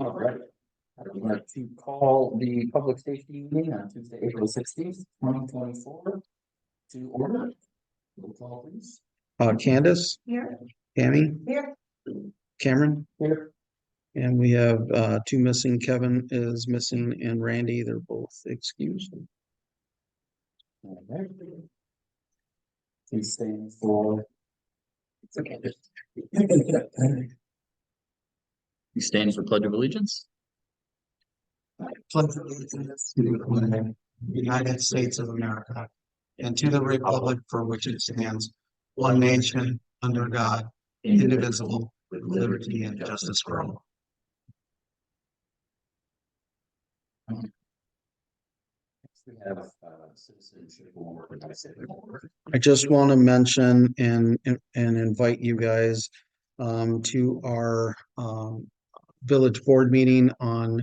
All right. I'd like to call the public safety meeting on Tuesday, April 16th, 2024 to order. Roll call, please. Candace, Here. Tammy, Here. Cameron, Here. and we have two missing. Kevin is missing, and Randy. They're both excused. All right. Please stand for. It's okay. You stand for Pledge of Allegiance. Pledge allegiance to the United States of America and to the republic for which it stands, one nation, under God, indivisible, with liberty and justice for all. Next we have citizenship award. I just want to mention and invite you guys to our village board meeting on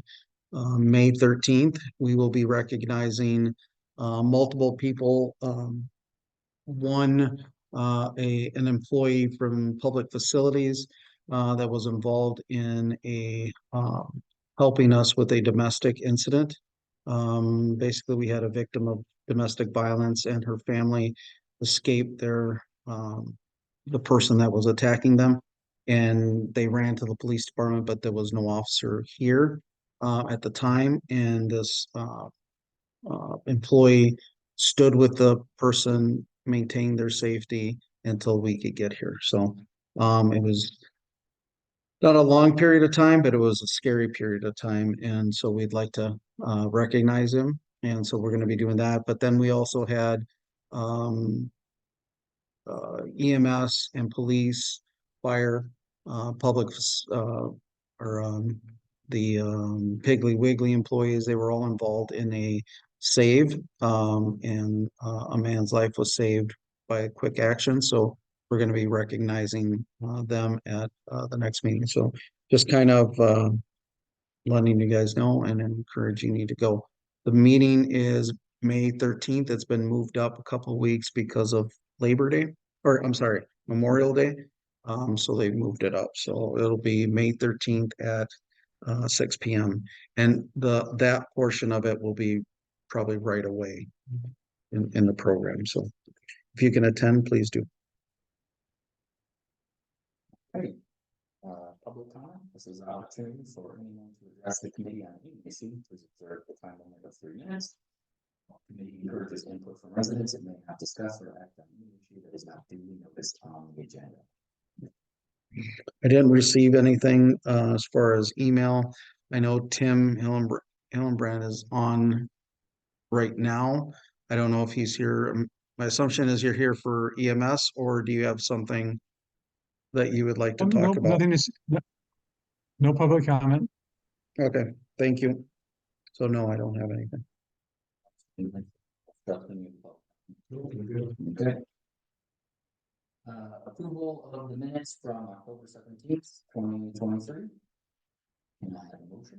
May 13th. We will be recognizing multiple people. One, an employee from public facilities that was involved in helping us with a domestic incident. Basically, we had a victim of domestic violence, and her family escaped the person that was attacking them, and they ran to the police department, but there was no officer here at the time, and this employee stood with the person, maintained their safety until we could get here. So it was not a long period of time, but it was a scary period of time, and so we'd like to recognize him, and so we're going to be doing that. But then we also had EMS and police, fire, public, the Piggly Wiggly employees. They were all involved in a save, and a man's life was saved by a quick action. So we're going to be recognizing them at the next meeting. So just kind of letting you guys know and encouraging you to go. The meeting is May 13th. It's been moved up a couple of weeks because of Labor Day, or I'm sorry, Memorial Day. So they moved it up. So it'll be May 13th at 6 p.m. And that portion of it will be probably right away in the program. So if you can attend, please do. Hey, public comment. This is an opportunity for anyone to address the committee on any issue. Please observe the time limit of 3 minutes. Committee encourages input from residents. It may not discuss or act on any issue that is not duly noticed on the agenda. I didn't receive anything as far as email. I know Tim Hillenbrand is on right now. I don't know if he's here. My assumption is you're here for EMS, or do you have something that you would like to talk about? Nothing is, no public comment. Okay, thank you. So no, I don't have anything. Okay. Approval of the minutes from October 17th, 2023. Can I have a motion?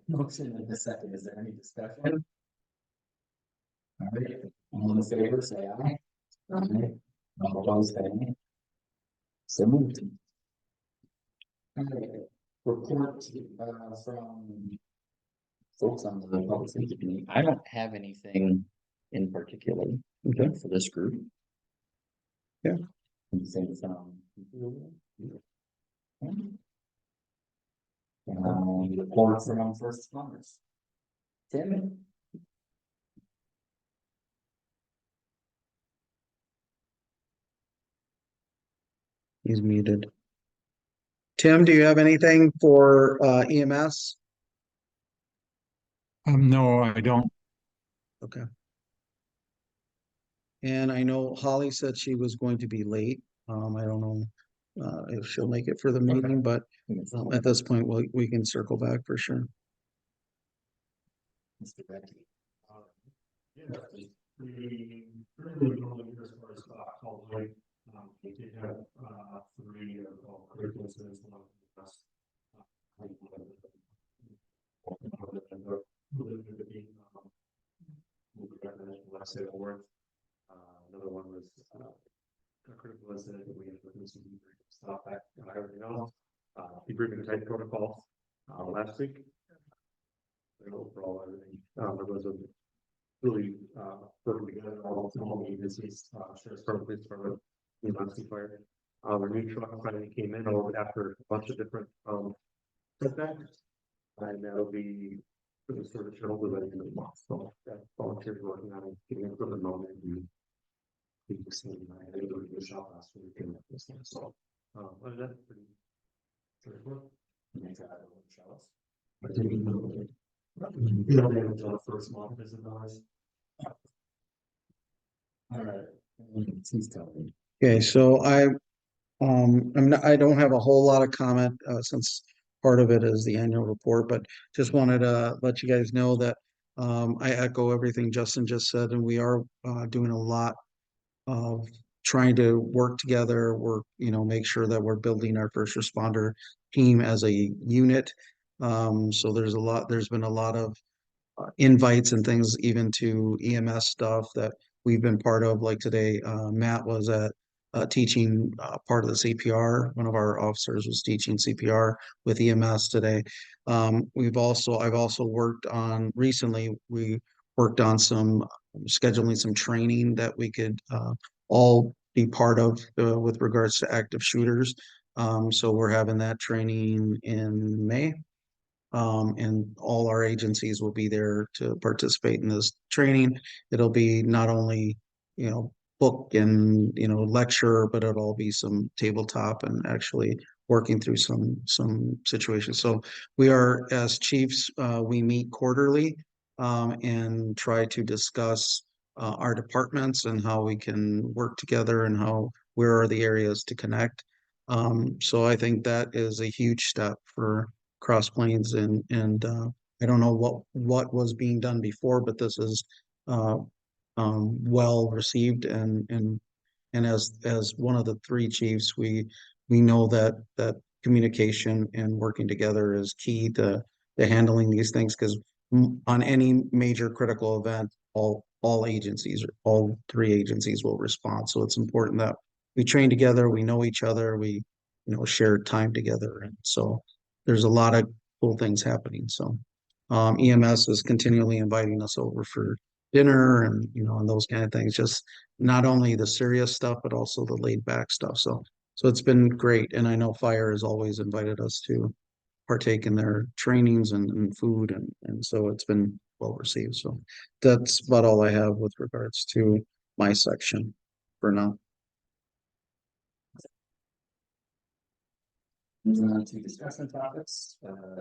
Motion and a second. Is there any discussion? All right, all in favor, say aye. Aye. All opposed, say nay. So moved. Okay. Report from folks on the public safety committee. I don't have anything in particular for this group. Yeah. Anything from report from first responders. Tim? He's muted. Tim, do you have anything for EMS? No, I don't. Okay. And I know Holly said she was going to be late. I don't know if she'll make it for the meeting, but at this point, we can circle back for sure. Mr. Becky. We really only as far as called late. We did have 3 critical incidents along the bus. sale worth. Another one was, a critical incident that we had with some stuff back, everything else. Debriefing the type protocol, last week. And overall, everything, there was a really, working together, all the agencies, sheriff's department, police department, the emergency fire. Our new truck finally came in after a bunch of different, setbacks. And that'll be for the sort of shuttle by the end of the month, so that volunteers working on it, getting it for the moment. We just need to go to the shop last week and this one, so, but that's pretty. Straightforward. Make that a little jealous. I think we don't have until the first month is advised. All right. Please tell me. Okay, so I don't have a whole lot of comment, since part of it is the annual report, but just wanted to let you guys know that I echo everything Justin just said, and we are doing a lot of trying to work together, make sure that we're building our first responder team as a unit. So there's been a lot of invites and things even to EMS stuff that we've been part of. Like today, Matt was at teaching part of the CPR. One of our officers was teaching CPR with EMS today. I've also worked on recently, we worked on scheduling some training that we could all be part of with regards to active shooters. So we're having that training in May. And all our agencies will be there to participate in this training. It'll be not only, book and, lecture, but it'll all be some tabletop and actually working through some situations. So we are, as chiefs, we meet quarterly and try to discuss our departments and how we can work together and where are the areas to connect. So I think that is a huge step for Cross Plains and I don't know what was being done before, but this is well received and as one of the three chiefs, we know that communication and working together is key to handling these things because on any major critical event, all three agencies will respond. So it's important that we train together, we know each other, we share time together, and so there's a lot of cool things happening. So EMS is continually inviting us over for dinner and and those kind of things. Just not only the serious stuff, but also the laid back stuff. So it's been great. And I know fire has always invited us to partake in their trainings and food and so it's been well received. So that's about all I have with regards to my section for now. Moving on to discussion topics,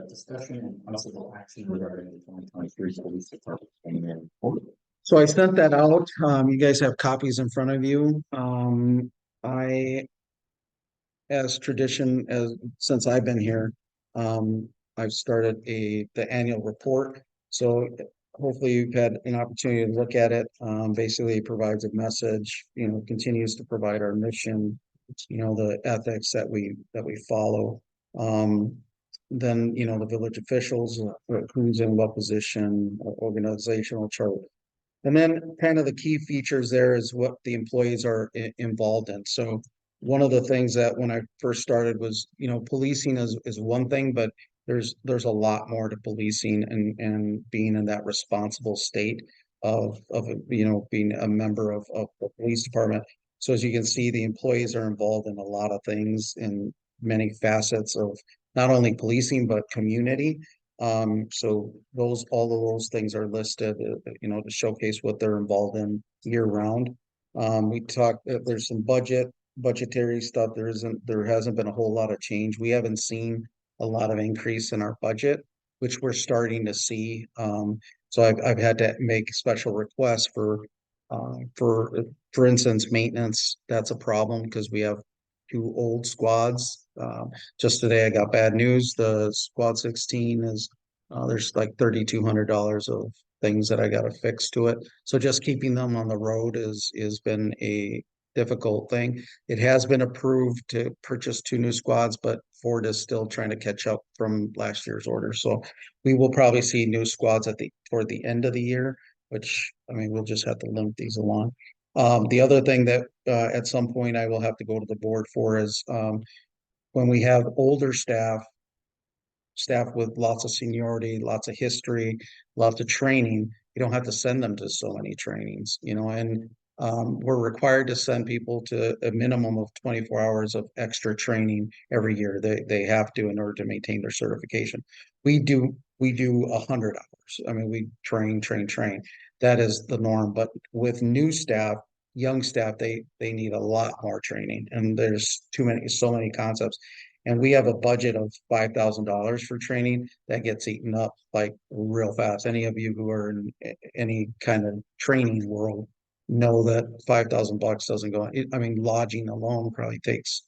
discussion and possible action regarding the 2023 police department annual report. So I sent that out. You guys have copies in front of you. As tradition, since I've been here, I've started the annual report. So hopefully you've had an opportunity to look at it. Basically it provides a message, continues to provide our mission, the ethics that we follow. Then, the village officials, who's in what position, organizational chart. And then kind of the key features there is what the employees are involved in. So one of the things that when I first started was, policing is one thing, but there's a lot more to policing and being in that responsible state of being a member of the police department. So as you can see, the employees are involved in a lot of things in many facets of not only policing, but community. So all of those things are listed, to showcase what they're involved in year round. We talked, there's some budgetary stuff. There hasn't been a whole lot of change. We haven't seen a lot of increase in our budget, which we're starting to see. So I've had to make special requests for instance, maintenance. That's a problem because we have two old squads. Just today I got bad news. The squad 16 is there's like $3,200 of things that I got to fix to it. So just keeping them on the road is been a difficult thing. It has been approved to purchase 2 new squads, but Ford is still trying to catch up from last year's order. So we will probably see new squads toward the end of the year. which, I mean, we'll just have to limit these along. The other thing that, at some point I will have to go to the board for is, when we have older staff with lots of seniority, lots of history, lots of training, you don't have to send them to so many trainings, and we're required to send people to a minimum of 24 hours of extra training every year. They have to in order to maintain their certification. We do 100 hours. I mean, we train. That is the norm. But with new staff, young staff, they need a lot more training, and there's so many concepts. And we have a budget of $5,000 for training that gets eaten up like real fast. Any of you who are in any kind of training world know that $5,000 doesn't go. I mean, lodging alone probably takes,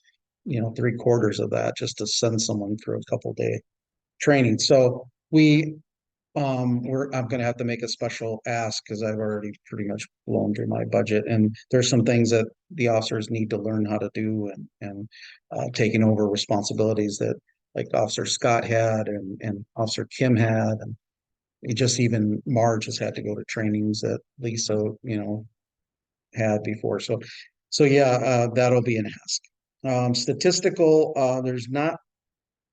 3/4 of that just to send someone through a couple day training. So I'm gonna have to make a special ask because I've already pretty much blown through my budget, and there's some things that the officers need to learn how to do, and taking over responsibilities that like Officer Scott had and Officer Kim had, and even Marge has had to go to trainings that Lisa, had before. So yeah, that'll be an ask. Statistical, there's not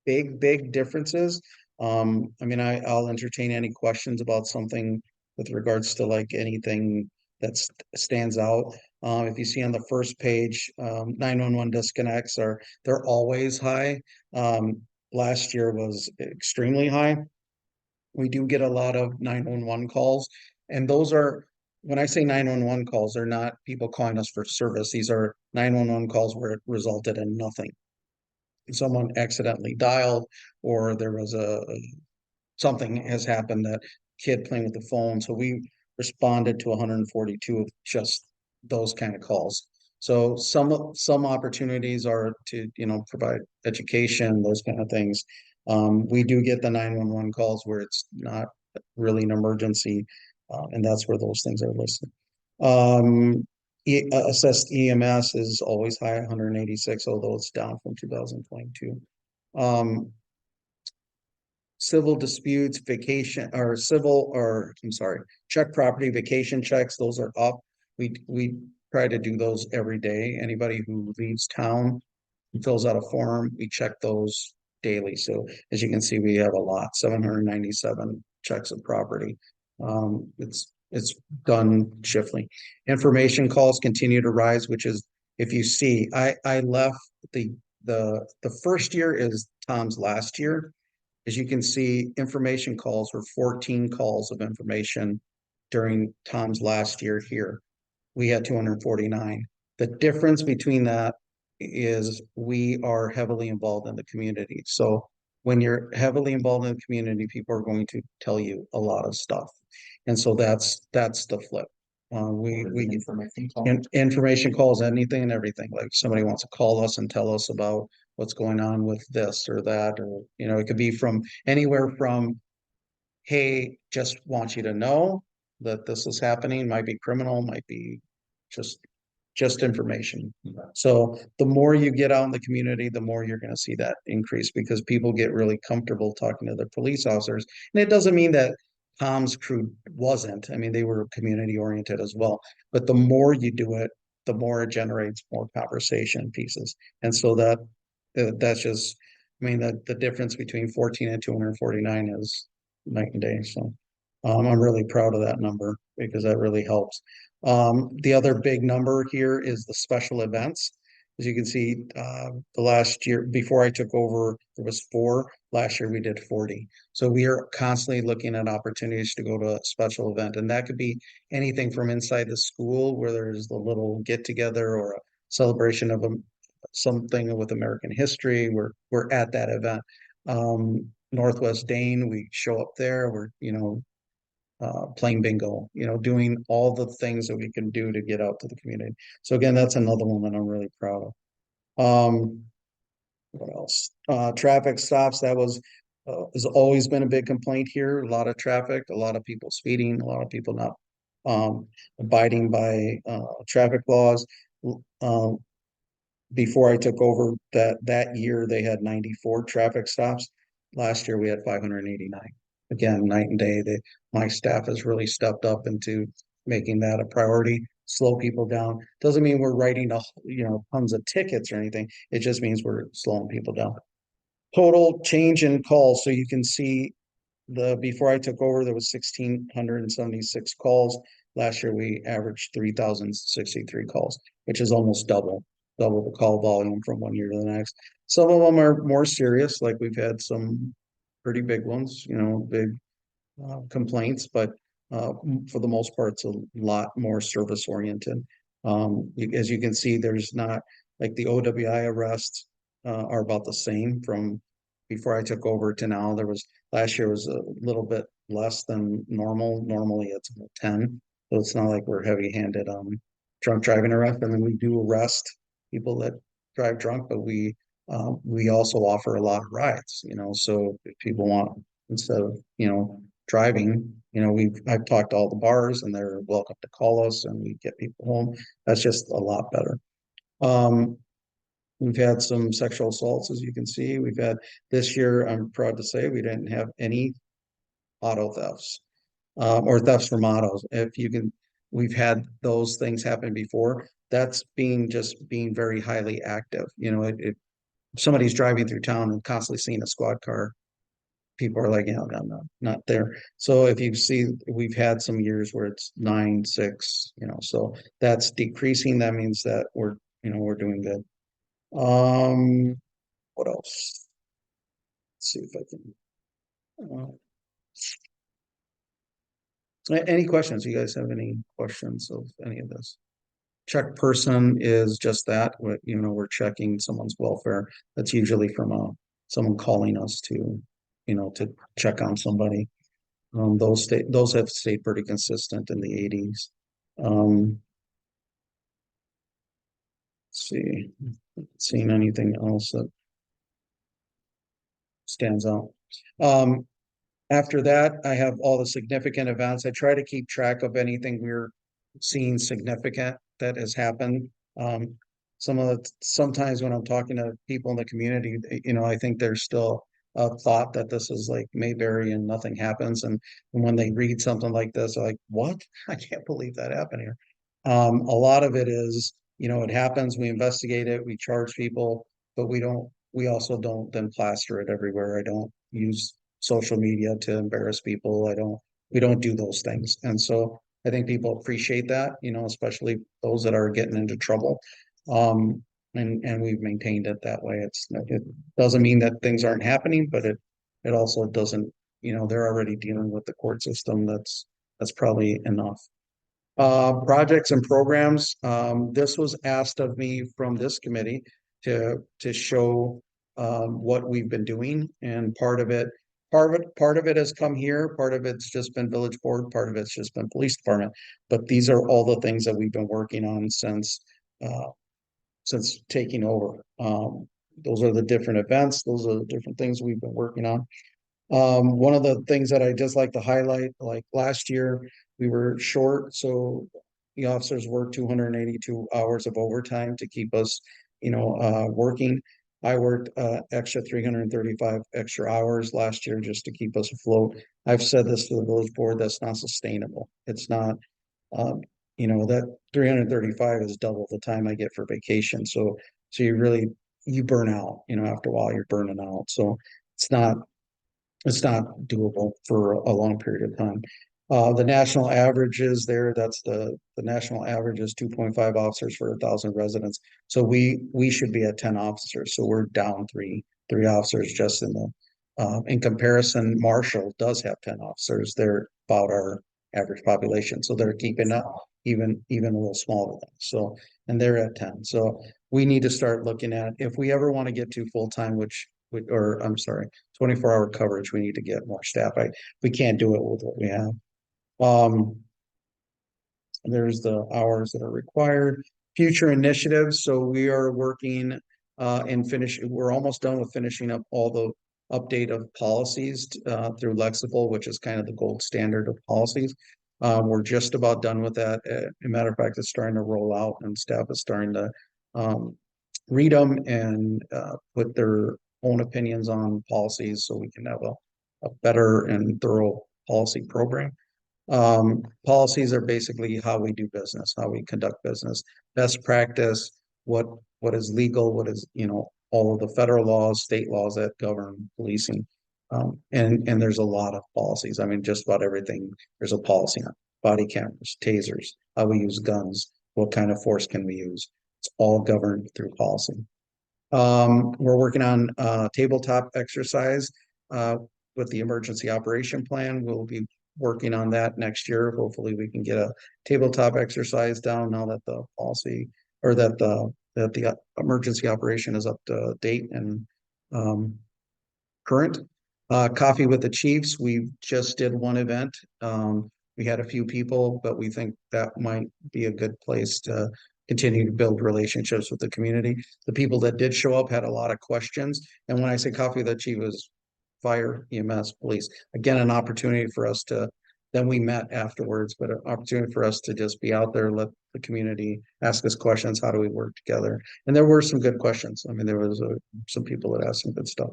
big differences. I mean, I'll entertain any questions about something with regards to like anything that stands out. If you see on the first page, 911 disconnects they're always high. Last year was extremely high. We do get a lot of 911 calls, and those are, when I say 911 calls, they're not people calling us for service. These are 911 calls where it resulted in nothing. Someone accidentally dialed, or there was something has happened, that kid playing with the phone. So we responded to 142 of just those kind of calls. So some opportunities are to, provide education, those kind of things. We do get the 911 calls where it's not really an emergency, and that's where those things are listed. Assessed EMS is always high, 186, although it's down from 2022. Civil disputes, check property vacation checks, those are up. We try to do those every day. Anybody who leaves town and fills out a form, we check those daily. So as you can see, we have a lot, 797 checks of property. It's done shiftly. Information calls continue to rise, which is, if you see, I left the first year is Tom's last year. As you can see, information calls were 14 calls of information during Tom's last year here. We had 249. The difference between that is we are heavily involved in the community. So when you're heavily involved in the community, people are going to tell you a lot of stuff. And so that's the flip. Information calls, anything and everything. Like somebody wants to call us and tell us about what's going on with this or that, or it could be from anywhere from, hey, just want you to know that this is happening, might be criminal, might be just information. So the more you get out in the community, the more you're going to see that increase, because people get really comfortable talking to their police officers. And it doesn't mean that Tom's crew wasn't. I mean, they were community oriented as well. But the more you do it, the more it generates more conversation pieces. And so that's just, I mean, the difference between 14 and 249 is night and day. So I'm really proud of that number because that really helps. The other big number here is the special events. As you can see, the last year before I took over, there was 4. Last year we did 40. So we are constantly looking at opportunities to go to a special event. And that could be anything from inside the school, where there's the little get together or a celebration of something with American history. We're at that event. Northwest Dane, we show up there. We're, playing bingo, doing all the things that we can do to get out to the community. So again, that's another one that I'm really proud of. What else? Traffic stops. That has always been a big complaint here. A lot of traffic, a lot of people speeding, a lot of people not abiding by traffic laws. Before I took over, that year they had 94 traffic stops. Last year we had 589. again, night and day. My staff has really stepped up into making that a priority, slow people down. Doesn't mean we're writing tons of tickets or anything. It just means we're slowing people down. Total change in calls. So you can see before I took over, there was 1,676 calls. Last year, we averaged 3,063 calls, which is almost double the call volume from one year to the next. Some of them are more serious, like we've had some pretty big ones, big complaints, but for the most part, it's a lot more service oriented. As you can see, there's not like the OWI arrests are about the same from before I took over to now. Last year was a little bit less than normal. Normally it's 10, so it's not like we're heavy handed on drunk driving arrest. I mean, we do arrest people that drive drunk, but we also offer a lot of rides, so if people want, instead of, driving, I've talked to all the bars and they're welcome to call us and we get people home. That's just a lot better. We've had some sexual assaults, as you can see. We've had this year, I'm proud to say, we didn't have any auto thefts or thefts from autos. We've had those things happen before. That's being very highly active. If somebody's driving through town and constantly seeing a squad car, people are like, I'm not there. So if you see, we've had some years where it's 9, 6, so that's decreasing. That means that we're doing good. What else? Let's see if I can. Any questions? You guys have any questions of any of this? Check person is just that. We're checking someone's welfare. That's usually from someone calling us to check on somebody. Those have stayed pretty consistent in the 80s. Let's see, seeing anything else that stands out. After that, I have all the significant events. I try to keep track of anything we're seeing significant that has happened. Sometimes when I'm talking to people in the community, I think there's still a thought that this is like Mayberry and nothing happens. And when they read something like this, they're like, what? I can't believe that happened here. A lot of it is, it happens, we investigate it, we charge people, but we also don't then plaster it everywhere. I don't use social media to embarrass people. We don't do those things. And so I think people appreciate that, especially those that are getting into trouble. And we've maintained it that way. It doesn't mean that things aren't happening, but it also doesn't, they're already dealing with the court system. That's probably enough. Projects and programs. This was asked of me from this committee to show what we've been doing, and part of it has come here, part of it's just been village board, part of it's just been police department. But these are all the things that we've been working on since taking over. Those are the different events, those are the different things we've been working on. One of the things that I just like to highlight, like last year, we were short, so the officers worked 282 hours of overtime to keep us, working. I worked extra 335 extra hours last year just to keep us afloat. I've said this to the village board, that's not sustainable. It's not, that 335 is double the time I get for vacation. So you burn out, after a while you're burning out. So it's not doable for a long period of time. The national average is there. That's the national average is 2.5 officers for 1,000 residents. So we should be at 10 officers. So we're down three officers just in comparison. Marshall does have 10 officers. They're about our average population. So they're keeping up even a little smaller than us. So, and they're at 10. So we need to start looking at, if we ever want to get to full-time, or I'm sorry, 24-hour coverage, we need to get more staff. We can't do it with what we have. There's the hours that are required. Future initiatives. So we are working we're almost done with finishing up all the update of policies through Lexipol, which is kind of the gold standard of policies. We're just about done with that. As a matter of fact, it's starting to roll out and staff is starting to read them and put their own opinions on policies, so we can have a better and thorough policy program. Policies are basically how we do business, how we conduct business, best practice, what is legal, what is, all of the federal laws, state laws that govern policing. And there's a lot of policies. I mean, just about everything, there's a policy on body cameras, tasers, how we use guns, what kind of force can we use. It's all governed through policy. We're working on tabletop exercise with the emergency operation plan. We'll be working on that next year. Hopefully we can get a tabletop exercise down now that the policy or that the emergency operation is up to date and current. Coffee with the Chiefs. We just did one event. We had a few people, but we think that might be a good place to continue to build relationships with the community. The people that did show up had a lot of questions. And when I say Coffee with the Chief, it was fire, EMS, police. Again, an opportunity for us to, then we met afterwards, but an opportunity for us to just be out there, let the community ask us questions. How do we work together? And there were some good questions. I mean, there was some people that asked some good stuff.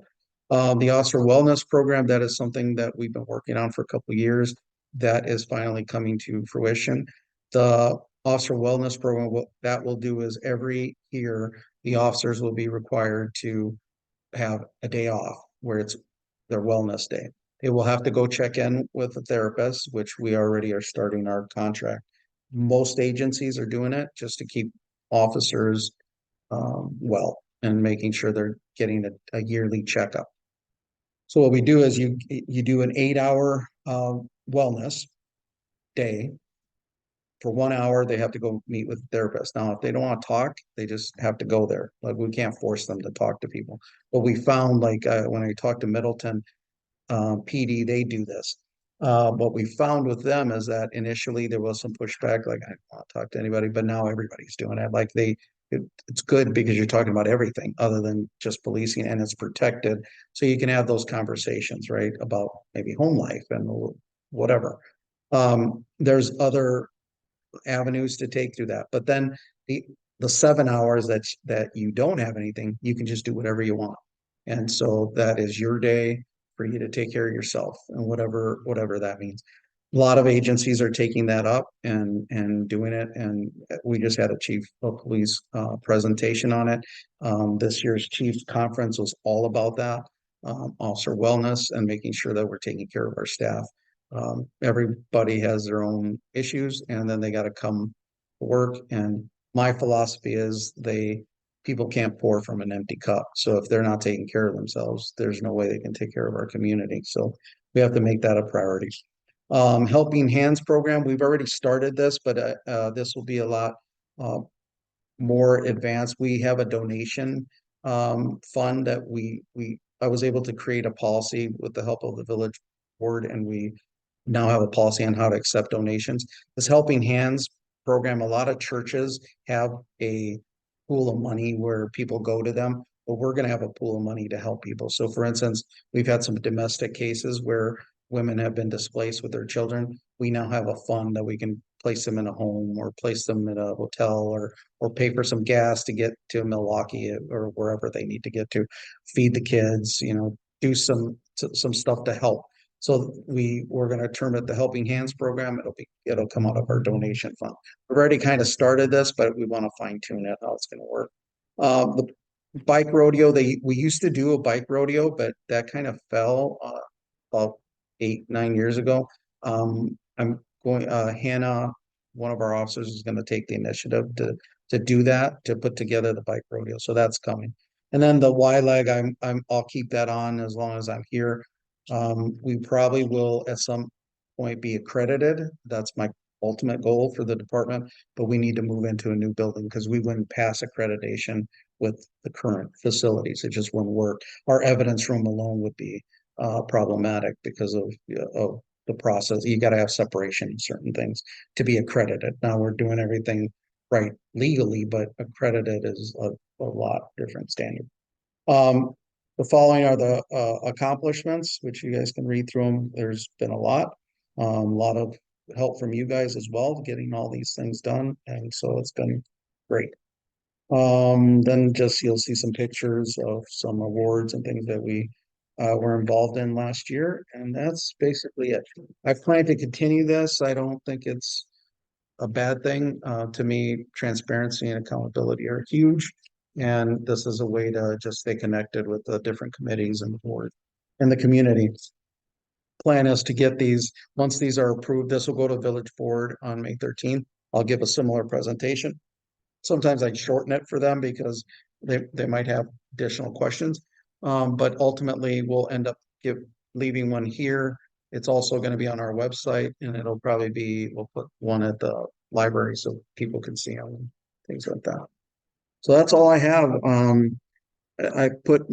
The officer wellness program, that is something that we've been working on for a couple of years. That is finally coming to fruition. The officer wellness program, what that will do is every year, the officers will be required to have a day off where it's their wellness day. They will have to go check in with a therapist, which we already are starting our contract. Most agencies are doing it just to keep officers well and making sure they're getting a yearly checkup. So what we do is you do an 8-hour wellness day. For 1 hour, they have to go meet with a therapist. Now, if they don't want to talk, they just have to go there. Like, we can't force them to talk to people. But we found, like, when I talked to Middleton PD, they do this. What we found with them is that initially there was some pushback, like, I don't want to talk to anybody, but now everybody's doing it. Like, it's good because you're talking about everything other than just policing, and it's protected. So you can have those conversations, right, about maybe home life and whatever. There's other avenues to take through that, but then the 7 hours that you don't have anything, you can just do whatever you want. And so that is your day for you to take care of yourself and whatever that means. A lot of agencies are taking that up and doing it, and we just had a chief of police presentation on it. This year's chiefs conference was all about that, officer wellness and making sure that we're taking care of our staff. Everybody has their own issues, and then they got to come to work. And my philosophy is people can't pour from an empty cup. So if they're not taking care of themselves, there's no way they can take care of our community. So we have to make that a priority. Helping Hands program, we've already started this, but this will be a lot more advanced. We have a donation fund that I was able to create a policy with the help of the village board, and we now have a policy on how to accept donations. This Helping Hands program, a lot of churches have a pool of money where people go to them, but we're going to have a pool of money to help people. So for instance, we've had some domestic cases where women have been displaced with their children. We now have a fund that we can place them in a home or place them in a hotel or pay for some gas to get to Milwaukee or wherever they need to get to, feed the kids, do some stuff to help. So we're going to term it the Helping Hands program. It'll come out of our donation fund. We've already kind of started this, but we want to fine tune it, how it's going to work. The bike rodeo, we used to do a bike rodeo, but that kind of fell about 8-9 years ago. I'm going, Hannah, one of our officers, is going to take the initiative to do that, to put together the bike rodeo. So that's coming. And then the Y-Leg, I'll keep that on as long as I'm here. We probably will at some point be accredited. That's my ultimate goal for the department, but we need to move into a new building because we wouldn't pass accreditation with the current facilities. It just wouldn't work. Our evidence room alone would be problematic because of the process. You got to have separation in certain things to be accredited. Now we're doing everything right legally, but accredited is a lot different standard. The following are the accomplishments, which you guys can read through them. There's been a lot of help from you guys as well, getting all these things done. And so it's been great. Then just you'll see some pictures of some awards and things that we were involved in last year, and that's basically it. I plan to continue this. I don't think it's a bad thing. To me, transparency and accountability are huge. And this is a way to just stay connected with the different committees and the board and the community. Plan is to get these, once these are approved, this will go to village board on May 13th. I'll give a similar presentation. Sometimes I shorten it for them because they might have additional questions. But ultimately we'll end up leaving one here. It's also going to be on our website, and it'll probably be, we'll put one at the library so people can see them and things like that. So that's all I have. I put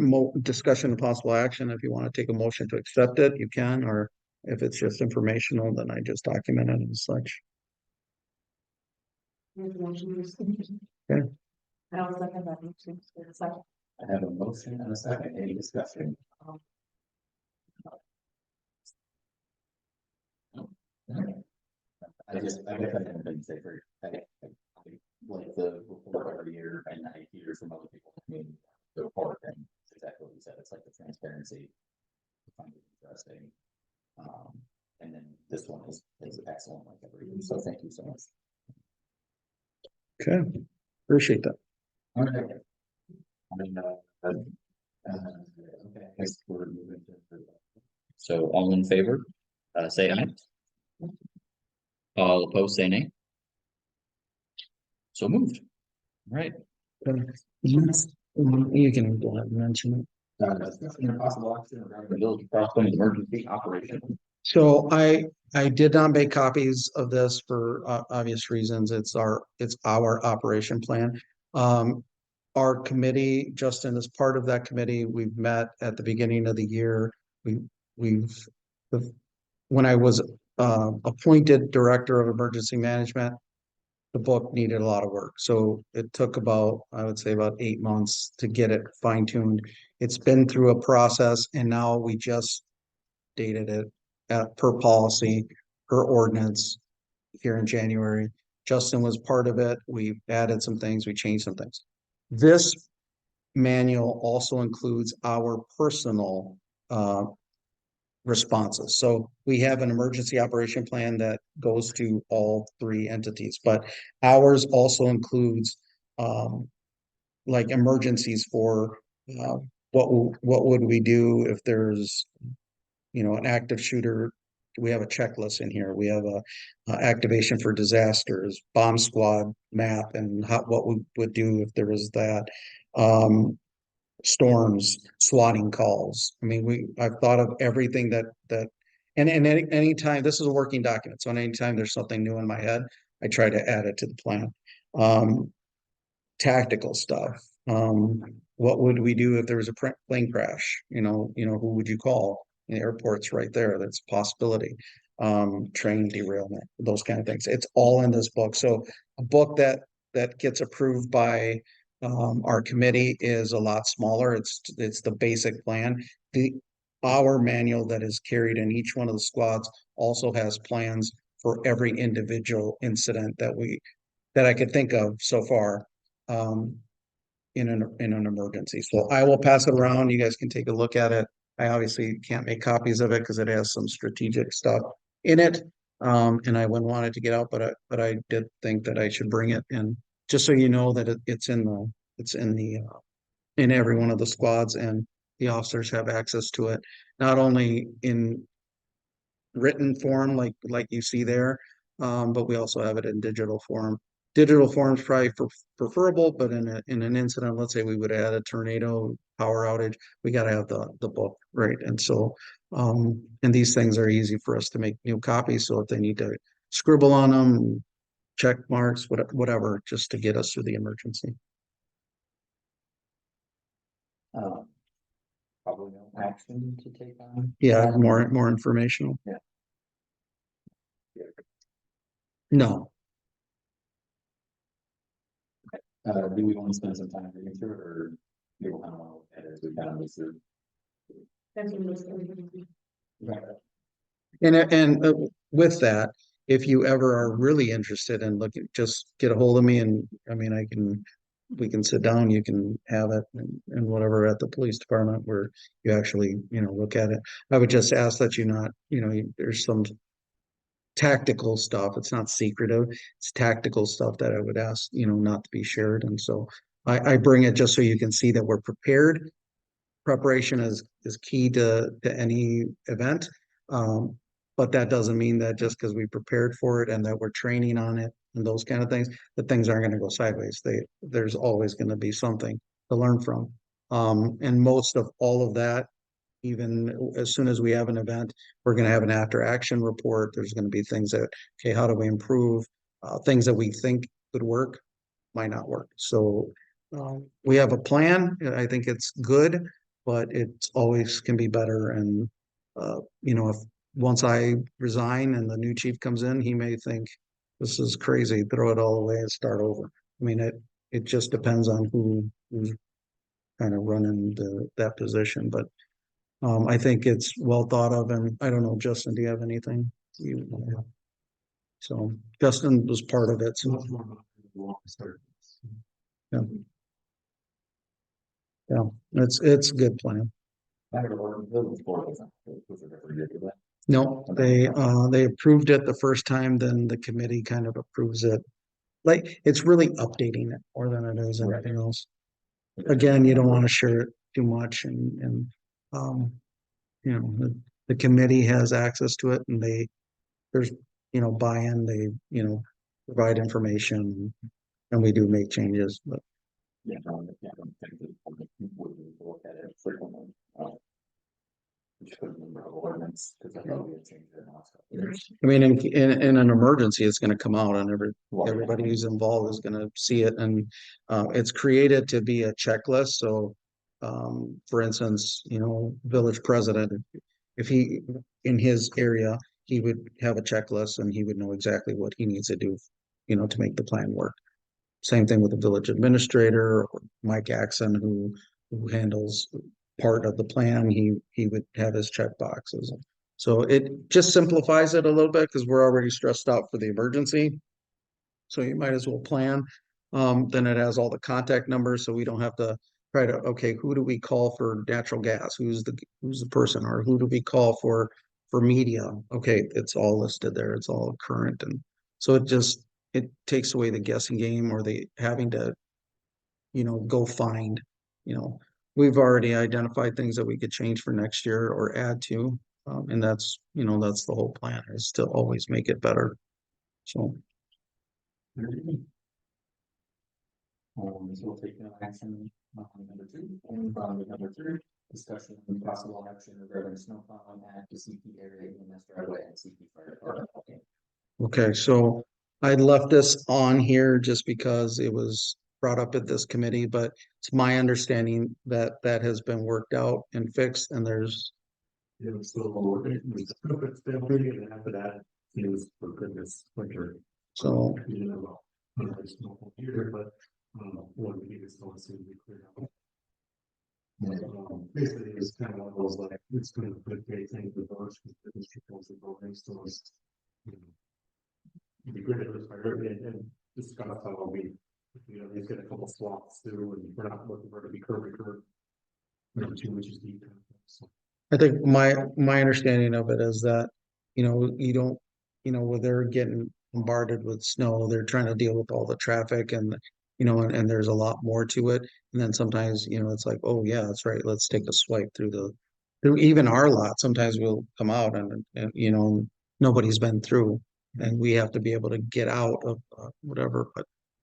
discussion of possible action. If you want to take a motion to accept it, you can, or if it's just informational, then I just document it and such. Okay. I'll second that motion. Second. I have a motion and a second. Any discussion? I guess I haven't been safer. I like the report every year, and I hear from other people, I mean, the report, and it's exactly what you said, it's like the transparency. I find it interesting. And then this one is excellent, like every year, so thank you so much. Okay, appreciate that. All right. Okay, I guess we're moving to. So all in favor, say aye. All opposed, say nay. So moved. All right. You can go ahead and mention it. Discussion and possible action regarding the village of Crosspoint emergency operation. So I did not make copies of this for obvious reasons. It's our operation plan. Our committee, Justin is part of that committee. We've met at the beginning of the year. When I was appointed director of emergency management, the book needed a lot of work. So it took about, I would say about 8 months to get it fine tuned. It's been through a process, and now we just dated it per policy, per ordinance here in January. Justin was part of it. We added some things, we changed some things. This manual also includes our personal responses. So we have an emergency operation plan that goes to all 3 entities, but ours also includes like emergencies for what would we do if there's, you know, an active shooter. We have a checklist in here. We have a activation for disasters, bomb squad map, and what we would do if there was that. Storms, swatting calls. I mean, I've thought of everything and anytime, this is a working document, so anytime there's something new in my head, I try to add it to the plan. Tactical stuff. What would we do if there was a plane crash? You know, who would you call? The airport's right there. That's a possibility. Train derailment, those kind of things. It's all in this book. So a book that gets approved by our committee is a lot smaller. It's the basic plan. Our manual that is carried in each one of the squads also has plans for every individual incident that I could think of so far in an emergency. So I will pass it around. You guys can take a look at it. I obviously can't make copies of it because it has some strategic stuff in it. And I wouldn't want it to get out, but I did think that I should bring it in. Just so you know that it's in every one of the squads, and the officers have access to it, not only in written form like you see there, but we also have it in digital form. Digital form is probably preferable, but in an incident, let's say we would add a tornado, power outage, we got to have the book, right? And so and these things are easy for us to make new copies, so if they need to scribble on them, check marks, whatever, just to get us through the emergency. Probably no action to take on. Yeah, more informational. Yeah. No. Do we want to spend some time reading through it, or people kind of want to look at it as we kind of move through? And with that, if you ever are really interested in looking, just get a hold of me, and I mean, I can we can sit down, you can have it and whatever at the police department where you actually, look at it. I would just ask that you not, there's some tactical stuff. It's not secretive. It's tactical stuff that I would ask, not to be shared. And so I bring it just so you can see that we're prepared. Preparation is key to any event. But that doesn't mean that just because we prepared for it and that we're training on it and those kind of things, that things aren't going to go sideways. There's always going to be something to learn from. And most of all of that, even as soon as we have an event, we're going to have an after action report. There's going to be things that, okay, how do we improve? Things that we think could work might not work. So we have a plan. I think it's good, but it's always can be better. And if once I resign and the new chief comes in, he may think this is crazy, throw it all away and start over. I mean, it just depends on who's kind of running that position. But I think it's well thought of, and I don't know, Justin, do you have anything? So Justin was part of it. So yeah, yeah, it's a good plan. No, they approved it the first time, then the committee kind of approves it. Like it's really updating it more than it is anything else. Again, you don't want to share it too much, and um, the committee has access to it, and there's buy-in. They provide information, and we do make changes. But Yeah, I don't think that we would look at it frequently. We should remember our ordinance, because I know we have changed it now. I mean, in an emergency, it's going to come out, and everybody who's involved is going to see it, and it's created to be a checklist. So, for instance, village president, if he in his area, he would have a checklist, and he would know exactly what he needs to do, to make the plan work. Same thing with the village administrator or Mike Axon, who handles part of the plan. He would have his check boxes. So it just simplifies it a little bit because we're already stressed out for the emergency. So you might as well plan. Then it has all the contact numbers, so we don't have to try to, okay, who do we call for natural gas? Who's the person, or who do we call for media? Okay, it's all listed there. It's all current, and so it takes away the guessing game or the having to, go find. We've already identified things that we could change for next year or add to, and that's the whole plan is to always make it better. So. So we'll take no action on number 2, and on number 3, discussion and possible action regarding snow plowing at the CP area EMS driveway and CP fire department. Okay, so I left this on here just because it was brought up at this committee, but it's my understanding that that has been worked out and fixed, and there's. It was still working. It's still pretty, and after that, it was for goodness winter. So. There's no computer, but one week is going to be cleared out. Basically, it's kind of one of those like it's going to put great things with those because the district owns the building, so it's it'd be good if it was priority and discuss how we he's got a couple swaps too, and we're not looking for it to be curb to curb. 2 inches deep. So. I think my understanding of it is that, you don't, when they're getting bombarded with snow, they're trying to deal with all the traffic and, and there's a lot more to it. And then sometimes, it's like, oh yeah, that's right. Let's take a swipe through even our lot. Sometimes we'll come out and nobody's been through and we have to be able to get out of whatever.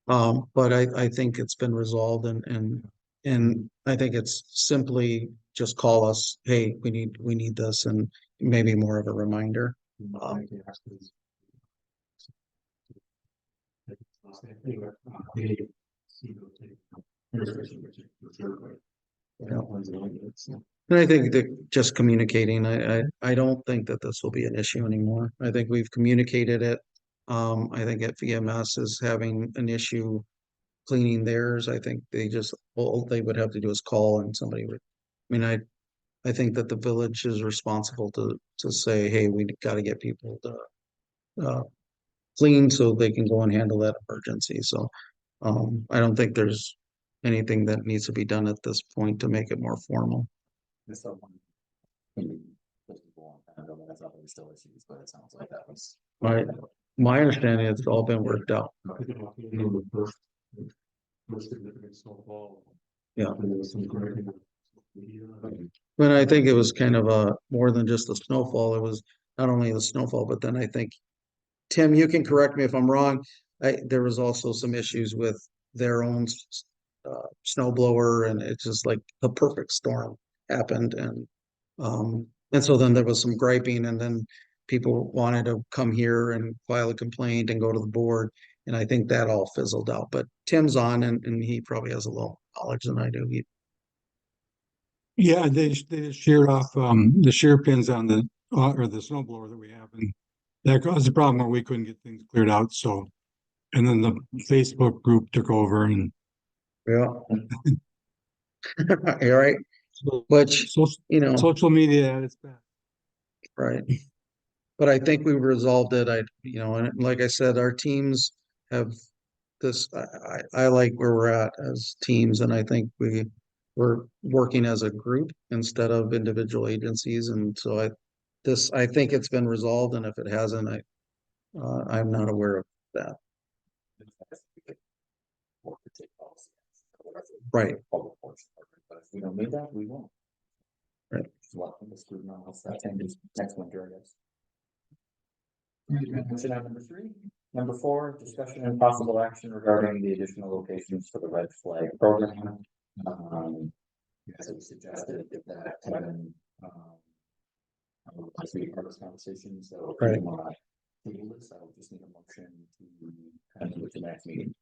But I think it's been resolved and I think it's simply just call us, hey, we need this, and maybe more of a reminder. And I think that just communicating, I don't think that this will be an issue anymore. I think we've communicated it. I think if EMS is having an issue cleaning theirs, I think all they would have to do is call and somebody would. I mean, I think that the village is responsible to say, hey, we got to get people to clean so they can go and handle that emergency. So I don't think there's anything that needs to be done at this point to make it more formal. This is one. Maybe those people on kind of go, that's not really still issues, but it sounds like that was. My understanding is it's all been worked out. The first significant snowfall. Yeah. There was some correcting. But I think it was kind of more than just the snowfall. It was not only the snowfall, but then I think, Tim, you can correct me if I'm wrong. There was also some issues with their own snow blower, and it's just like the perfect storm happened, and so then there was some griping, and then people wanted to come here and file a complaint and go to the board, and I think that all fizzled out. But Tim's on, and he probably has a little knowledge than I do. Yeah, they just sheared off the shear pins on the or the snow blower that we have, and that caused a problem where we couldn't get things cleared out. So, and then the Facebook group took over, and Yeah. All right, so, which, you know, social media at its best. right. But I think we resolved it. And like I said, our teams have this, I like where we're at as teams, and I think we're working as a group instead of individual agencies. And so I think it's been resolved, and if it hasn't, I'm not aware of that. Or to take policy. Right. Public works department, but if we don't need that, we won't. Right. Just welcome the student on that changes next winter, I guess. Motion item number 3. Number 4, discussion and possible action regarding the additional locations for the red flag program. As it was suggested that Kevin, as we part of this conversation, so. Right. Table this, I will just need a motion to kind of move to the next meeting.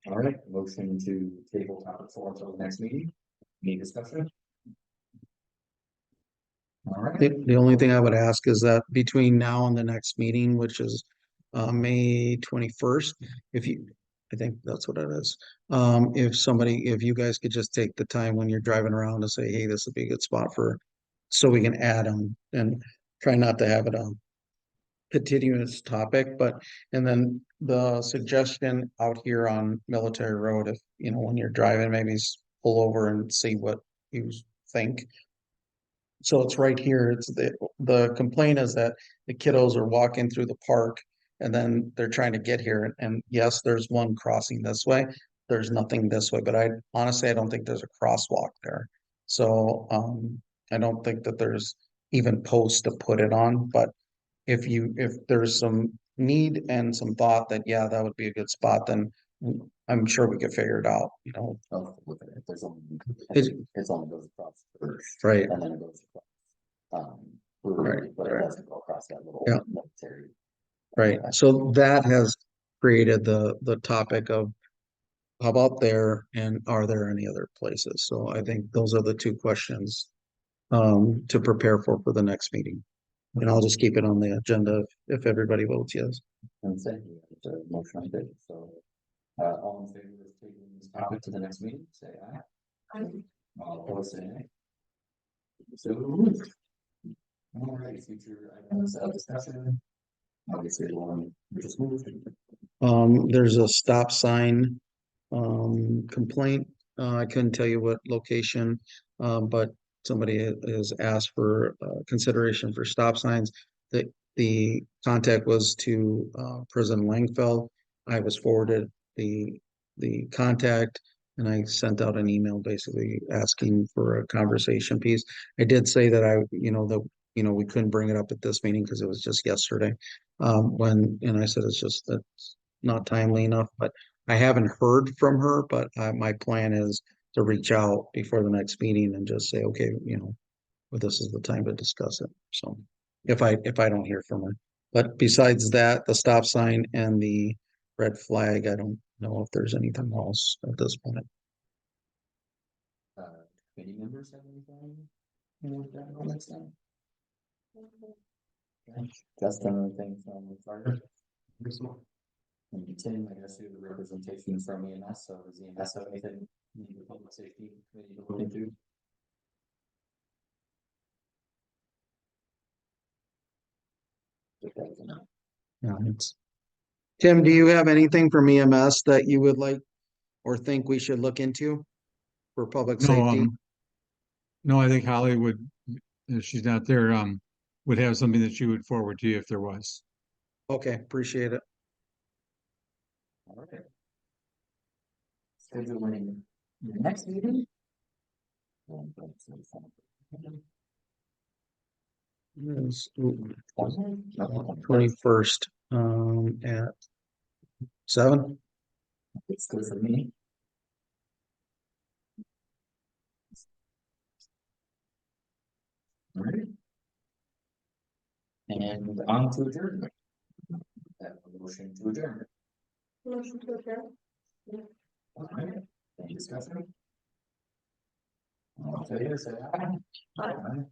All right, motion to table topic 4 until the next meeting. Any discussion? All right. The only thing I would ask is that between now and the next meeting, which is May 21st, I think that's what it is. If you guys could just take the time when you're driving around to say, hey, this would be a good spot so we can add them, and try not to have it a continuous topic, and then the suggestion out here on Military Road, if, when you're driving, maybe pull over and see what you think. So it's right here. It's the complaint is that the kiddos are walking through the park, and then they're trying to get here. And yes, there's one crossing this way. There's nothing this way, but I don't think there's a crosswalk there. So I don't think that there's even posts to put it on. But if there's some need and some thought that, yeah, that would be a good spot, then I'm sure we could figure it out, Oh, look at it. There's only, It's- it's only goes across first. right. And then it goes across. Right, But it right. doesn't go across that little Yeah. military. Right, so that has created the topic of how about there, and are there any other places? So I think those are the 2 questions to prepare for the next meeting. And I'll just keep it on the agenda if everybody votes yes. And second, it's a motion on it, so. All in favor of taking this topic to the next meeting, say aye. All opposed, say nay. So moved. All right, future items of discussion. Obviously, the one we just moved. There's a stop sign complaint. I couldn't tell you what location, but somebody has asked for consideration for stop signs. The contact was to President Langfeld. I was forwarded the contact, and I sent out an email basically asking for a conversation piece. I did say that we couldn't bring it up at this meeting because it was just yesterday. And I said that's not timely enough, but I haven't heard from her, but my plan is to reach out before the next meeting and just say, okay, well, this is the time to discuss it. So if I don't hear from her, but besides that, the stop sign and the red flag, I don't know if there's anything else at this point. Committee members have anything? Next time. Justin, anything from the fire? And Tim, I guess you have the representation from EMS, so does EMS have anything in the public safety committee to look into? Yeah, Tim, do you have anything from EMS that you would like or think we should look into for public No, safety? no, I think Holly would, if she's not there, would have something that she would forward to you if there was. Okay, appreciate it. All right. Scheduling the next meeting. Yes, 21st, at 7. It's good for me. All right. And on to adjournment. Have a motion to adjourn. Motion to adjourn. All right, any discussion? All in favor, say aye. Aye. Aye.